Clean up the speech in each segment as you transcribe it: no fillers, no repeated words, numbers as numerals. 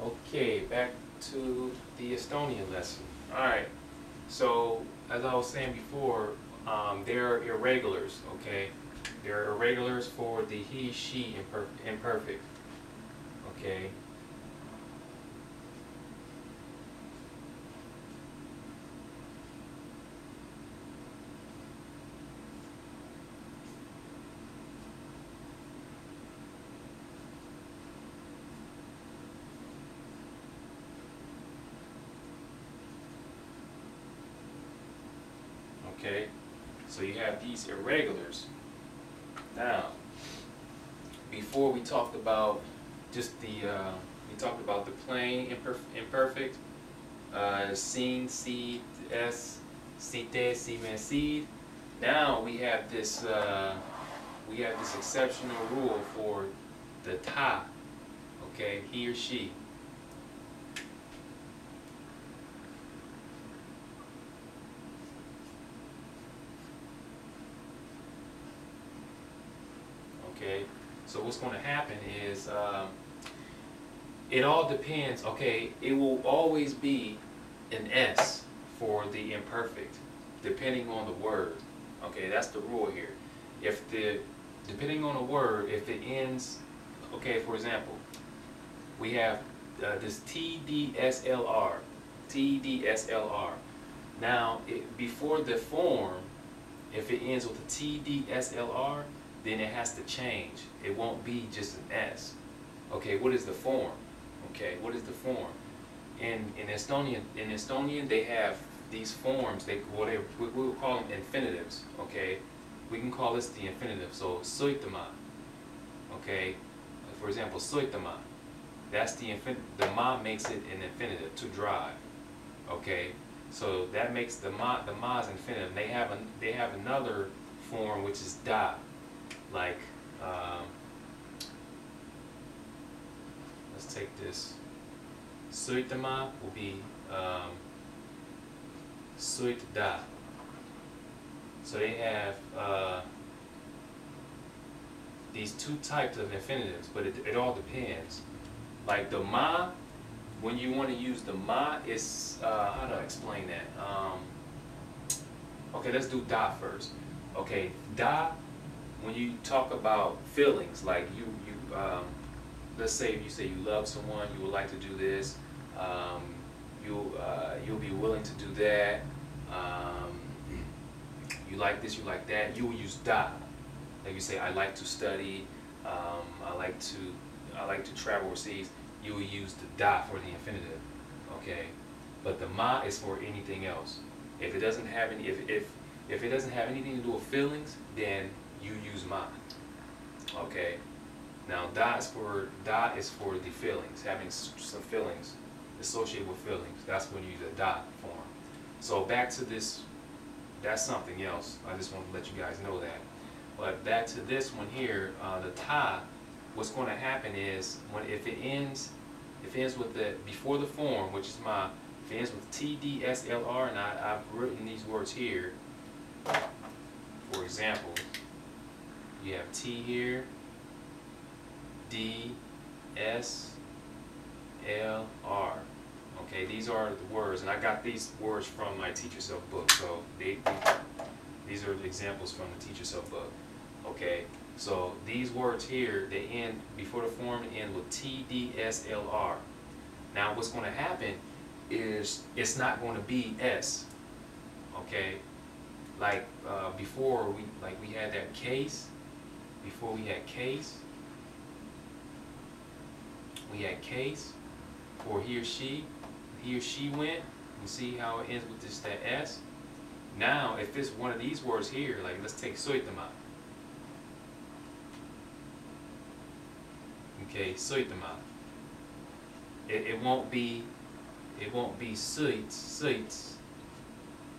Okay, back to the Estonian lesson. Alright, so as I was saying before, there are irregulars, okay? There are irregulars for the he, she imperfect, okay? Okay, so you have these irregulars. Now, before we talked about just we talked about the plain imperfect, seen, seed, s, site, semen, seed. Now we have this exceptional rule for the ta, okay, he or she. Okay, so what's going to happen is it all depends. Okay, it will always be an S for the imperfect, depending on the word. Okay, that's the rule here. If the depending on the word, if it ends, okay, for example, we have this TDSLR, TDSLR. Now, before the form, if it ends with a TDSLR, then it has to change. It won't be just an S. Okay, what is the form? Okay, what is the form? In Estonian they have these forms. We will call them infinitives. Okay, we can call this the infinitive. So soitama. Okay, for example, soitama. That's the infinitive. The ma makes it an infinitive, to drive. Okay, so that makes the ma's infinitive. They have another form which is da. Like, let's take this. Suitama will be suitda. So they have these two types of infinitives, but it all depends. Like the ma, when you want to use the ma, it's how do I explain that? Okay, let's do da first. Okay, da. When you talk about feelings, like let's say if you say you love someone, you would like to do this, you'll be willing to do that, you like this, you like that, you will use da. Like you say, I like to study, I like to travel overseas, you will use the da for the infinitive, okay? But the ma is for anything else. If it doesn't have any, if it doesn't have anything to do with feelings, then you use ma. Okay. Now da is for the feelings, having some feelings associated with feelings. That's when you use a da form. So back to this, that's something else. I just want to let you guys know that. But back to this one here, the ta. What's going to happen is if it ends with the before the form, which is ma. If it ends with TDSLR, and I've written these words here. For example, you have T here, D, S, L, R. Okay, these are the words, and I got these words from my Teach Yourself book. So these are the examples from the Teach Yourself book. Okay, so these words here, they end before the form, they end with T, D, S, L, R. Now what's going to happen is it's not going to be S. Okay, like before we had that case. Before we had case for he or she went. You see how it ends with just that S. Now if it's one of these words here, like let's take soitama. Okay, soitama. It won't be suits.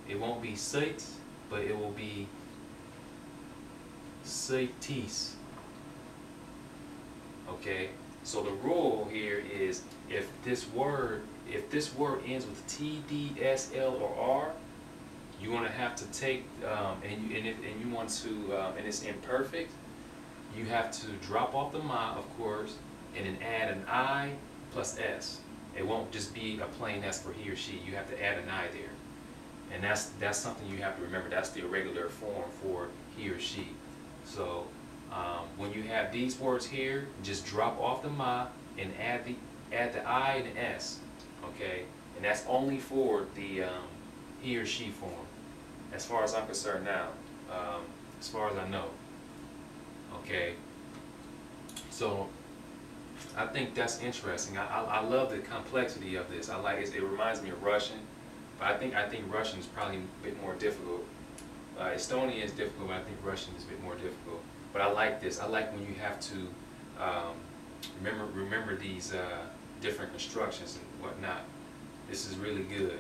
It won't be suits, but it will be suitis. Okay, so the rule here is if this word ends with T, D, S, L, or R, you're going to have to take and you want to and it's imperfect, you have to drop off the ma, of course, and then add an I plus S. It won't just be a plain S for he or she. You have to add an I there. And that's something you have to remember. That's the irregular form for he or she. So when you have these words here, just drop off the ma and add the I and the S. Okay? And that's only for the he or she form, as far as I'm concerned now, as far as I know. Okay? So I think that's interesting. I love the complexity of this. I like it. It reminds me of Russian, but I think Russian is probably a bit more difficult. Estonian is difficult, but I think Russian is a bit more difficult. But I like this. I like when you have to remember these different constructions and whatnot. This is really good.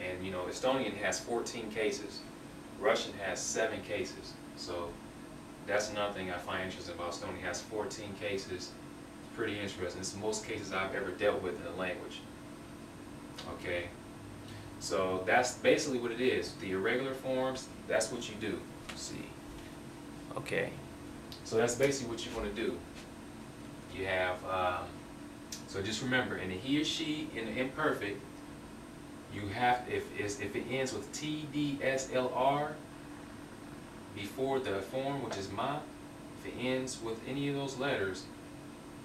And you know, Estonian has 14 cases. Russian has 7 cases. So that's another thing I find interesting about Estonian. It has 14 cases. It's pretty interesting. It's the most cases I've ever dealt with in the language. Okay. So that's basically what it is. The irregular forms, that's what you do. Let's see. Okay. So that's basically what you want to do. You have, so just remember, in the he or she, in the imperfect, you have, if it ends with TDSLR before the form, which is ma, if it ends with any of those letters,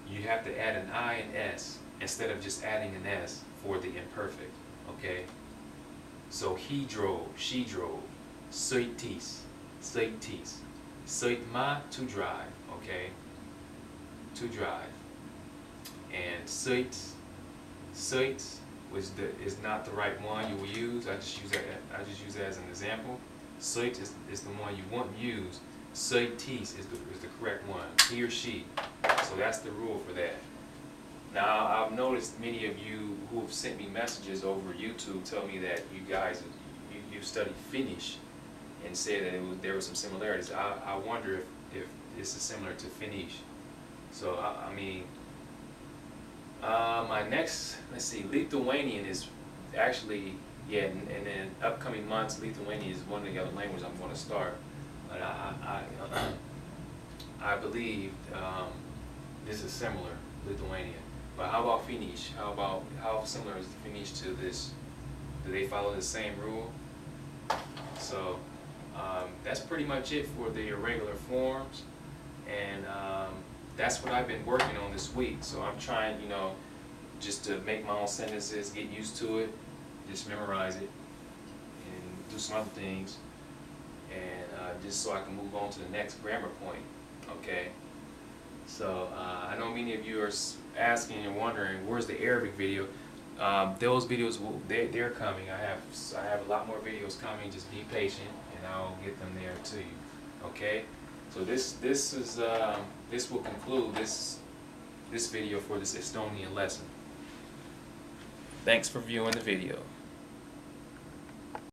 you have to add an I and S instead of just adding an S for the imperfect. Okay? So he drove, she drove, söitis, söitma, to drive, okay? To drive. And söit is not the right one you will use. I just use that as an example. Söit is the one you want to use. Söitis is the correct one. He or she. So that's the rule for that. Now, I've noticed many of you who have sent me messages over YouTube tell me that you guys, you studied Finnish and said that there were some similarities. I wonder if this is similar to Finnish. So, I mean, my next, let's see, Lithuanian is actually, yeah, and in upcoming months, Lithuanian is one of the other languages I'm going to start. But I believe this is similar, Lithuanian. But how about Finnish? How similar is Finnish to this? Do they follow the same rule? So that's pretty much it for the irregular forms, and that's what I've been working on this week. So I'm trying, you know, just to make my own sentences, get used to it, just memorize it, and do some other things, and just so I can move on to the next grammar point. Okay. So I know many of you are asking and wondering, where's the Arabic video? Those videos they're coming. I have a lot more videos coming. Just be patient, and I'll get them there to you. Okay. So this will conclude this video for this Estonian lesson. Thanks for viewing the video.